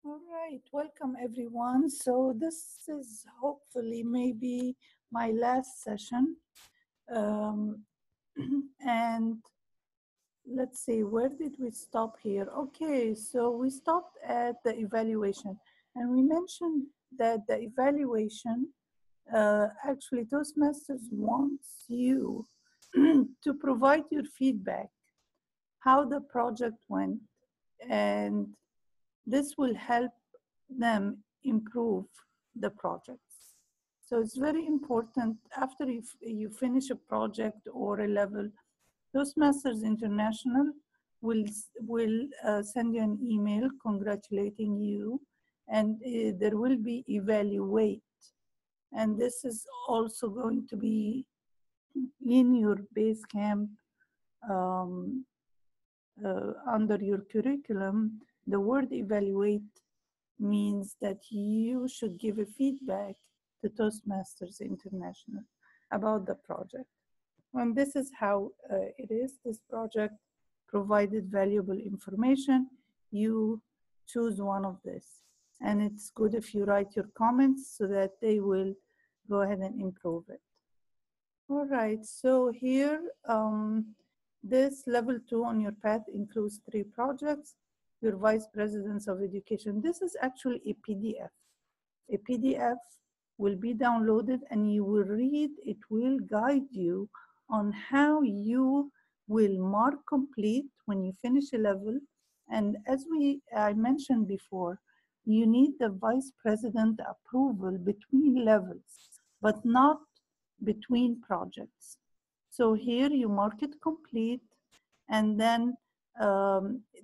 All right, welcome everyone. So this is hopefully maybe my last session. Um, and let's see, where did we stop here? Okay, so we stopped at the evaluation and we mentioned that the evaluation, actually Toastmasters wants you to provide your feedback, how the project went, and this will help them improve the projects. So it's very important after you finish a project or a level, Toastmasters International will send you an email congratulating you, and there will be evaluate. And this is also going to be in your Basecamp um, under your curriculum. The word evaluate means that you should give a feedback to Toastmasters International about the project. And this is how it is. This project provided valuable information. You choose one of this. And it's good if you write your comments so that they will go ahead and improve it. All right, so here, this level 2 on your path includes 3 projects. Your vice presidents of education. This is actually a PDF. A PDF will be downloaded and you will read. It will guide you on how you will mark complete when you finish a level. And as I mentioned before, you need the vice president approval between levels, but not between projects. So here you mark it complete, and then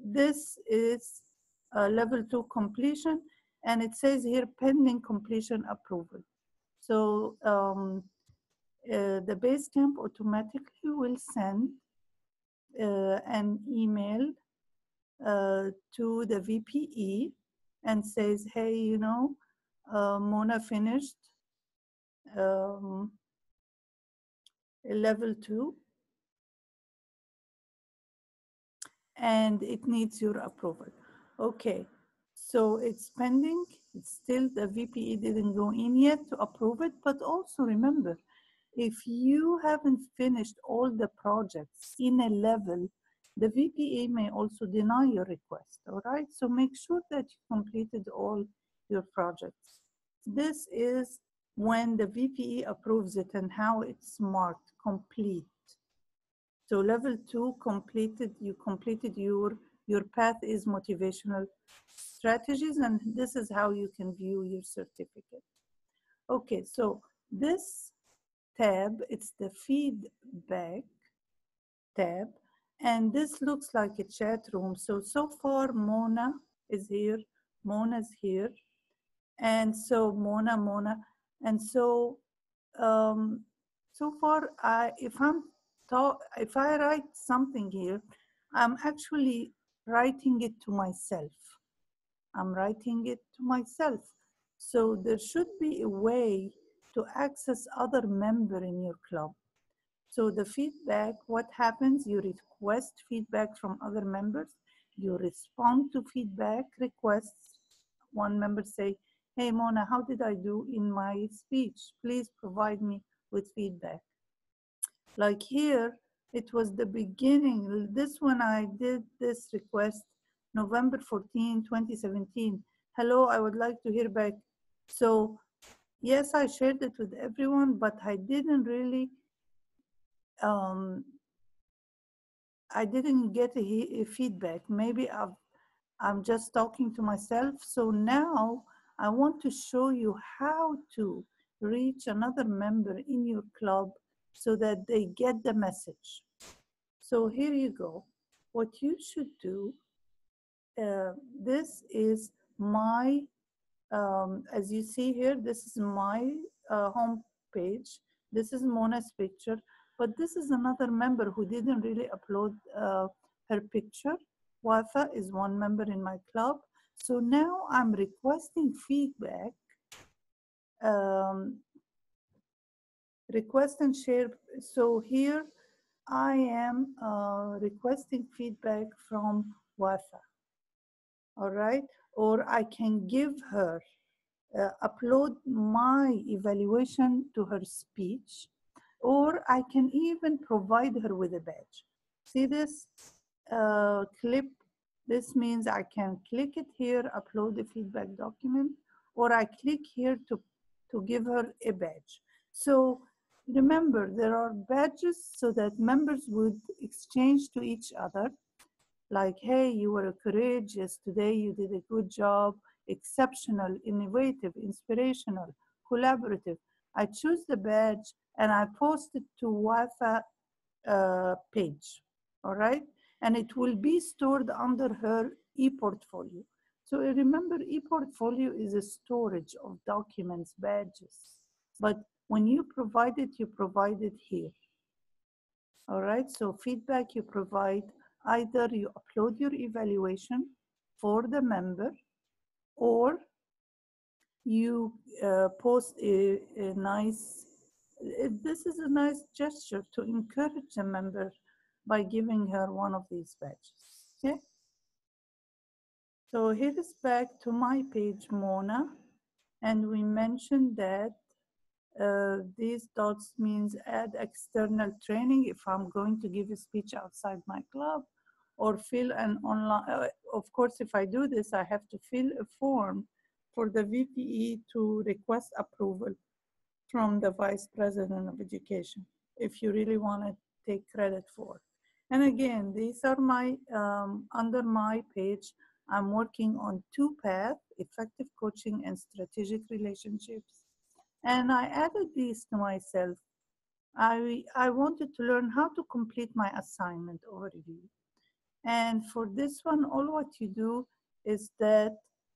this is level 2 completion, and it says here pending completion approval. So the Basecamp automatically will send an email to the VPE and says, hey, you know, Mona finished level 2 and it needs your approval. Okay, so it's pending. It's still, the VPE didn't go in yet to approve it, but also remember, if you haven't finished all the projects in a level, the VPE may also deny your request, all right? So make sure that you completed all your projects. This is when the VPE approves it and how it's marked complete. So level 2 completed, you completed your path is motivational strategies, and this is how you can view your certificate. Okay, so this tab, it's the feedback tab, and this looks like a chat room. So far Mona is here, Mona's here, and so Mona, and so so far if I write something here, I'm actually writing it to myself. I'm writing it to myself. So there should be a way to access other member in your club. So the feedback, what happens, you request feedback from other members, you respond to feedback requests. One member say, hey Mona, how did I do in my speech? Please provide me with feedback. Like here, it was the beginning. This one I did this request November 14, 2017. Hello, I would like to hear back. So yes, I shared it with everyone, but I didn't really, I didn't get a feedback. Maybe I'm just talking to myself. So now I want to show you how to reach another member in your club so that they get the message. So here you go. What you should do, this is my, as you see here, this is my home page. This is Mona's picture, but this is another member who didn't really upload her picture. Wafa is one member in my club. So now I'm requesting feedback, request and share. So here I am requesting feedback from Wafa. all right? Or I can give her, upload my evaluation to her speech, or I can even provide her with a badge. See this clip? This means I can click it here, upload the feedback document, or I click here to give her a badge. So remember, there are badges so that members would exchange to each other, like, hey, you were courageous today, you did a good job, exceptional, innovative, inspirational, collaborative. I choose the badge and I post it to WAFA page, all right? And it will be stored under her e-portfolio. So remember, e-portfolio is a storage of documents, badges. But when you provide it here. All right, so feedback you provide, either you upload your evaluation for the member, or you post a nice, this is a nice gesture to encourage the member by giving her one of these badges, okay? So here is back to my page, Mona, and we mentioned that these dots means add external training if I'm going to give a speech outside my club, or fill an online, of course, if I do this, I have to fill a form for the VPE to request approval from the Vice President of Education, if you really want to take credit for. And again, these are my, under my page, I'm working on 2 paths, effective coaching and strategic relationships. And I added these to myself. I wanted to learn how to complete my assignment overview. And for this one, all what you do is that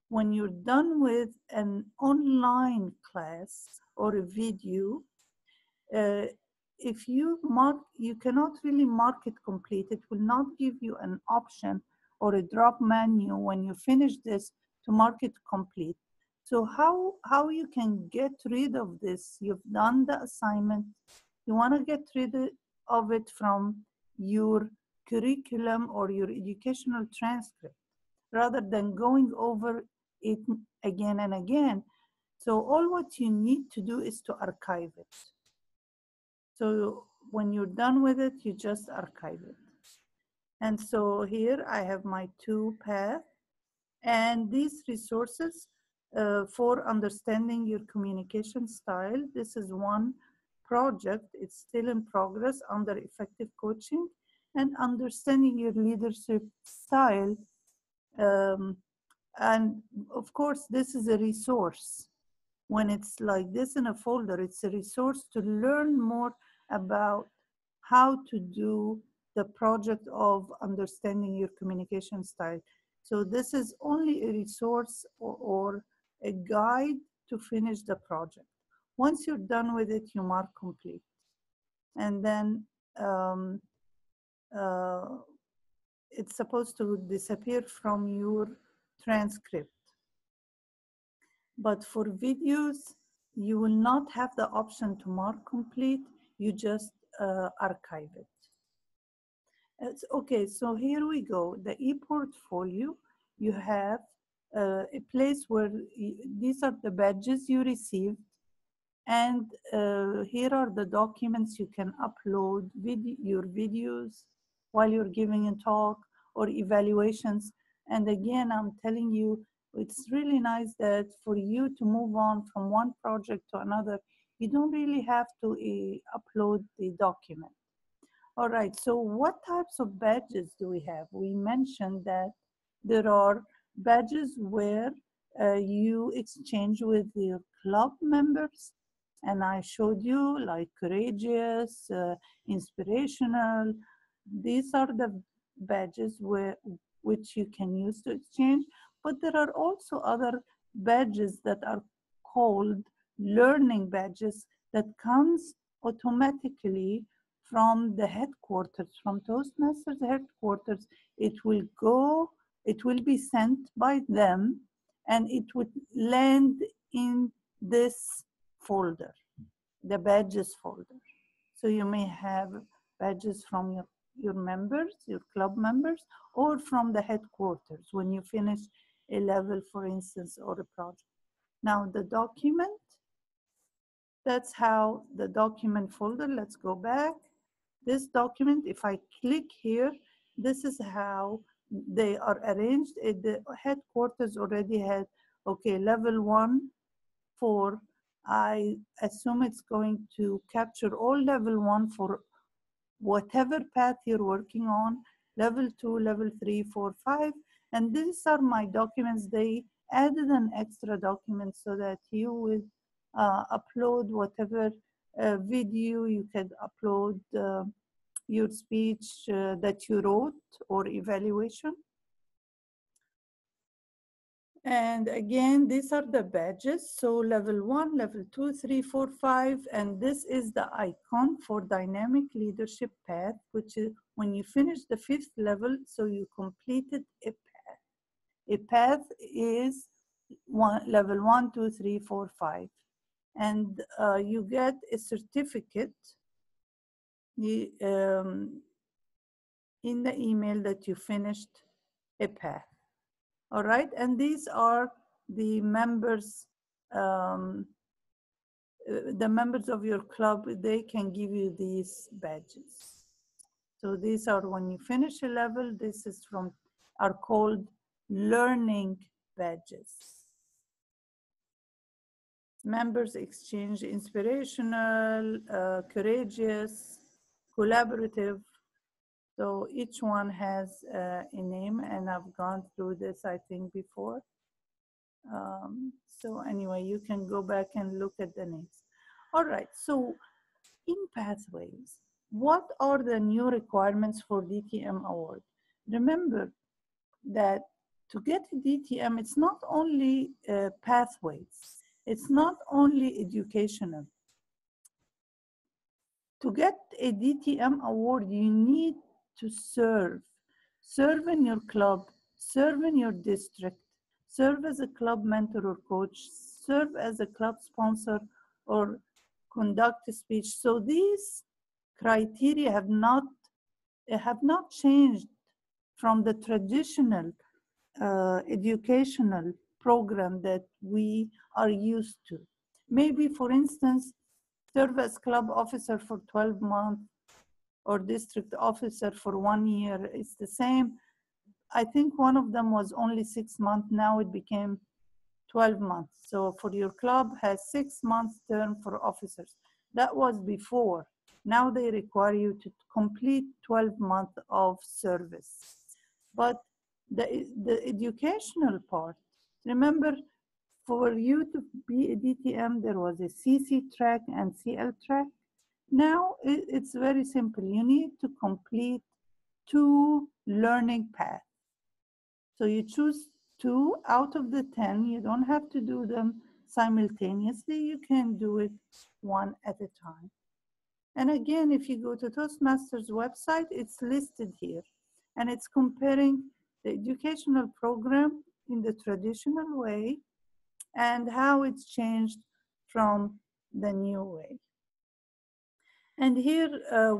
when you're done with an online class or a video, uh, if you mark, you cannot really mark it complete. It will not give you an option or a drop menu when you finish this to mark it complete. So how you can get rid of this? You've done the assignment. You want to get rid of it from your curriculum or your educational transcript, rather than going over it again and again. So all what you need to do is to archive it. So when you're done with it, you just archive it. And so here I have my 2 paths, and these resources for understanding your communication style. This is one project. It's still in progress under effective coaching and understanding your leadership style. And of course, this is a resource. When it's like this in a folder, it's a resource to learn more about how to do the project of understanding your communication style. So this is only a resource or a guide to finish the project. Once you're done with it, you mark complete. And then it's supposed to disappear from your transcript. But for videos, you will not have the option to mark complete. You just archive it. Okay, so here we go. The e-portfolio, you have a place where these are the badges you received. And here are the documents you can upload, your videos while you're giving a talk, or evaluations. And again, I'm telling you, it's really nice that for you to move on from one project to another, you don't really have to upload the document. All right, so what types of badges do we have? We mentioned that there are badges where you exchange with your club members. And I showed you like courageous, inspirational. These are the badges which you can use to exchange. But there are also other badges that are called learning badges that comes automatically from the headquarters, from Toastmasters headquarters. It will be sent by them, and it would land in this folder, the badges folder. So you may have badges from your members, your club members, or from the headquarters when you finish a level, for instance, or a project. Now the document, that's how the document folder, let's go back. This document, if I click here, this is how they are arranged. The headquarters already had, okay, level 1, 4. I assume it's going to capture all level 1 for whatever path you're working on, level 2, level 3, 4, 5. And these are my documents. They added an extra document so that you will upload whatever video you can upload, your speech that you wrote or evaluation. And again, these are the badges. So level 1, level 2, 3, 4, 5, and this is the icon for dynamic leadership path, which is when you finish the 5th level, so you completed a path. A path is level 1, 2, 3, 4, 5. And you get a certificate in the email that you finished a path. All right, and these are the members of your club. They can give you these badges. So these are when you finish a level. This is are called learning badges. Members exchange inspirational, courageous, collaborative. So each one has a name, and I've gone through this, I think, before. So anyway, you can go back and look at the names. All right, so in pathways, what are the new requirements for DTM award? Remember that to get a DTM, it's not only pathways, it's not only educational. To get a DTM award, you need to serve in your club, serve in your district, serve as a club mentor or coach, serve as a club sponsor, or conduct a speech. So these criteria have not changed from the traditional educational program that we are used to. Maybe, for instance, serve as club officer for 12 months or district officer for 1 year. It's the same. I think one of them was only 6 months. Now it became 12 months. So for your club has 6 months term for officers. That was before. Now they require you to complete 12 months of service. But the educational part, remember, for you to be a DTM, there was a CC track and CL track. Now it's very simple. You need to complete 2 learning paths. So you choose 2 out of the 10. You don't have to do them simultaneously. You can do it 1 at a time. And again, if you go to Toastmasters website, it's listed here. And it's comparing the educational program in the traditional way and how it's changed from the new way. And here,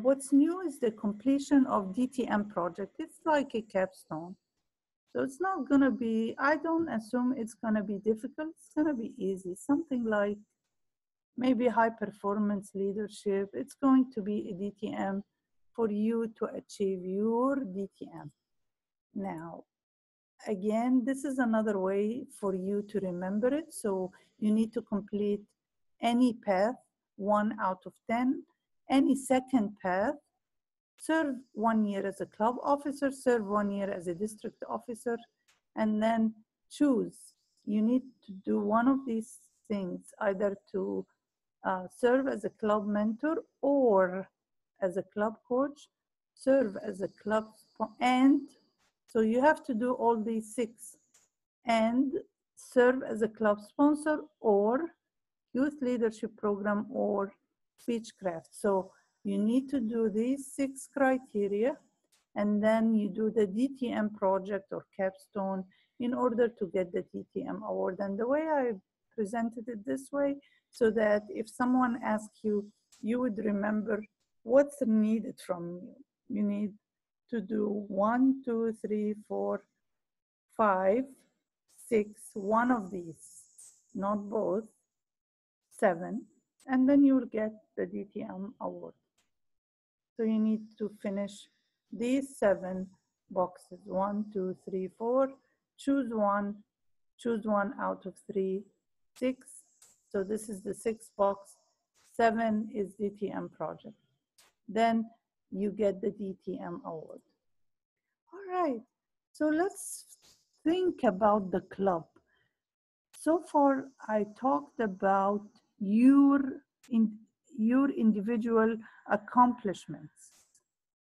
what's new is the completion of DTM project. It's like a capstone. So it's not gonna be, I don't assume it's gonna be difficult. It's gonna be easy. Something like maybe high performance leadership. It's going to be a DTM for you to achieve your DTM. Now, again, this is another way for you to remember it. So you need to complete any path, 1 out of 10, any second path, serve 1 year as a club officer, serve 1 year as a district officer, and then choose. You need to do one of these things, either to serve as a club mentor or as a club coach, serve as a club, and so you have to do all these 6, and serve as a club sponsor or youth leadership program or speechcraft. So you need to do these 6 criteria, and then you do the DTM project or capstone in order to get the DTM award. And the way I presented it this way, so that if someone asks you, you would remember what's needed from you. You need to do 1, 2, 3, 4, 5, 6, one of these, not both, 7, and then you will get the DTM award. So you need to finish these 7 boxes, 1, 2, 3, 4, choose one out of 3, 6. So this is the 6th box, 7 is DTM project. Then you get the DTM award. All right, so let's think about the club. So far, I talked about your individual accomplishments.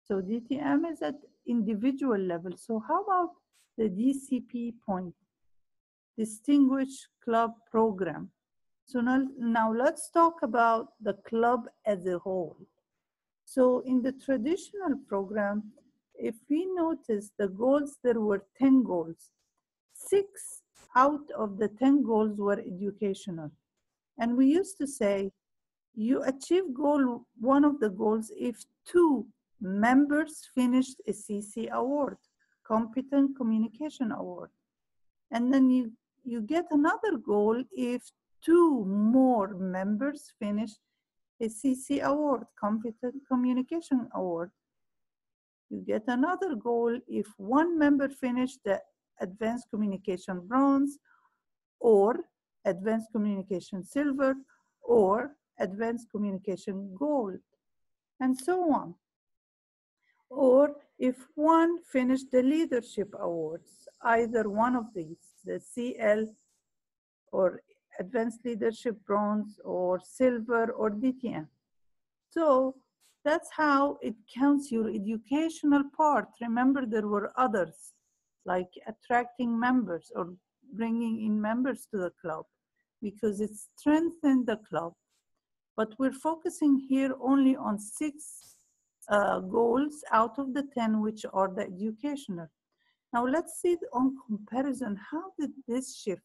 So DTM is at individual level. So how about the DCP point, Distinguished Club Program? So now let's talk about the club as a whole. So in the traditional program, if we notice the goals, there were 10 goals. 6 out of the 10 goals were educational. And we used to say, you achieve one of the goals if 2 members finished a CC award, Competent Communication Award. And then you get another goal if 2 more members finish a CC award, Competent Communication Award. You get another goal if 1 member finished the Advanced Communication Bronze, or Advanced Communication Silver, or Advanced Communication Gold, and so on. Or if 1 finished the Leadership Awards, either one of these, the CL, or Advanced Leadership Bronze, or Silver, or DTM. So that's how it counts your educational part. Remember, there were others, like attracting members or bringing in members to the club, because it strengthened the club. But we're focusing here only on 6 goals out of the 10, which are the educational. Now let's see on comparison, how did this shift?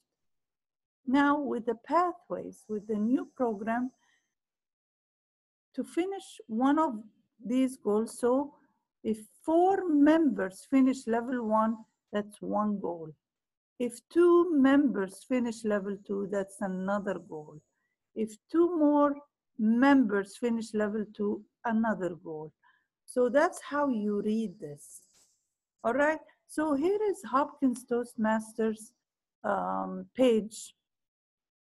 Now with the pathways, with the new program, to finish one of these goals, so if 4 members finish level 1, that's 1 goal. If 2 members finish level 2, that's another goal. If 2 more members finish level 2, another goal. So that's how you read this. All right, so here is Hopkins Toastmasters page.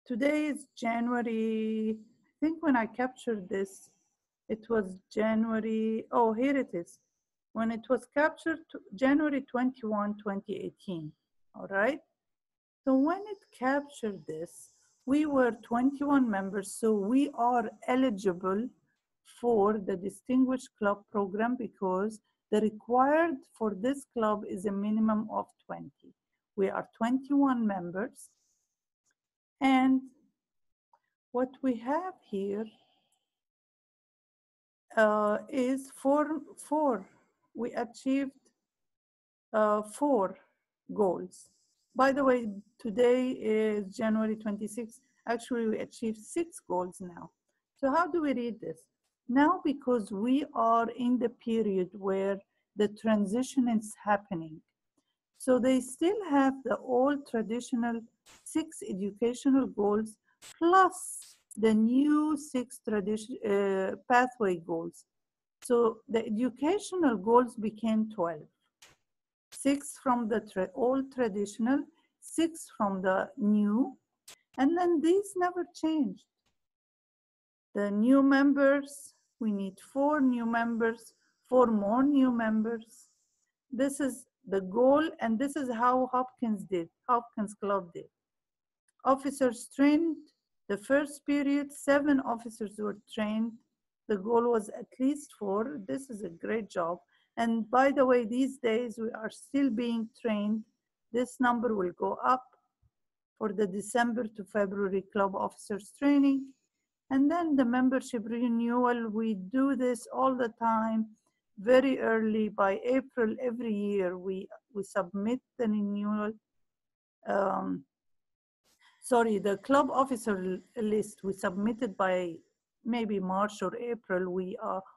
Today is January, I think when I captured this, it was January, oh, here it is. When it was captured, January 21, 2018, all right? So when it captured this, we were 21 members, so we are eligible for the Distinguished Club Program because the required for this club is a minimum of 20. We are 21 members. And what we have here is four. We achieved 4 goals. By the way, today is January 26th. Actually, we achieved 6 goals now. So how do we read this? Now, because we are in the period where the transition is happening, so they still have the old traditional 6 educational goals plus the new 6 pathway goals. So the educational goals became 12. 6 from the old traditional, 6 from the new, and then these never changed. The new members, we need 4 new members, 4 more new members. This is the goal, and this is how Hopkins Club did. Officers trained, the first period, 7 officers were trained. The goal was at least 4. This is a great job. And by the way, these days we are still being trained. This number will go up for the December to February club officers training. And then the membership renewal, we do this all the time, very early. By April every year, we submit the renewal. The club officer list, we submitted by maybe March or April.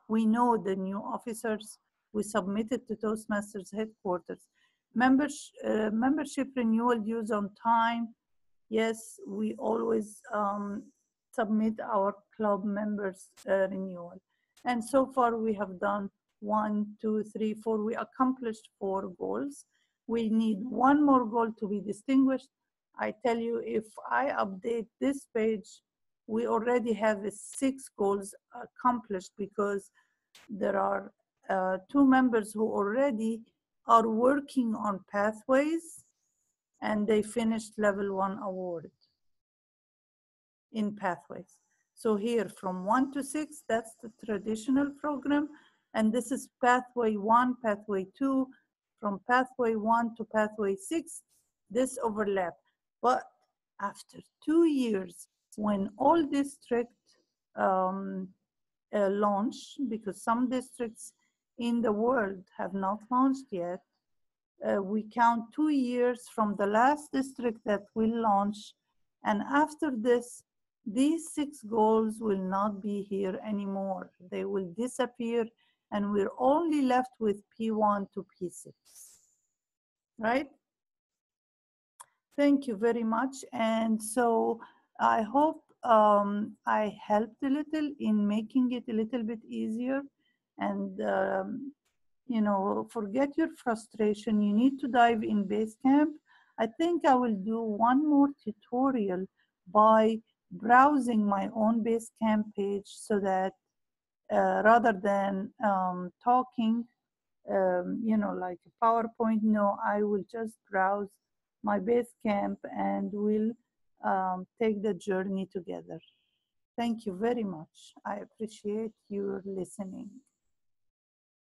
We know the new officers. We submitted to Toastmasters headquarters. membership renewal dues on time. Yes, we always submit our club members renewal. And so far we have done 1, 2, 3, 4. We accomplished 4 goals. We need one more goal to be distinguished. I tell you, if I update this page, we already have 6 goals accomplished, because there are 2 members who already are working on pathways, and they finished level 1 award in pathways. So here from 1 to 6, that's the traditional program. And this is pathway 1, pathway 2, from pathway 1 to pathway 6, this overlap. But after 2 years, when all districts launch, because some districts in the world have not launched yet, we count 2 years from the last district that will launch. And after this, these 6 goals will not be here anymore. They will disappear, and we're only left with P1 to P6, right? Thank you very much. And so I hope I helped a little in making it a little bit easier. And you know, forget your frustration. You need to dive in Basecamp. I think I will do one more tutorial by browsing my own Basecamp page, so that rather than talking, you know, like a PowerPoint, no, I will just browse my Basecamp and we'll take the journey together. Thank you very much. I appreciate your listening.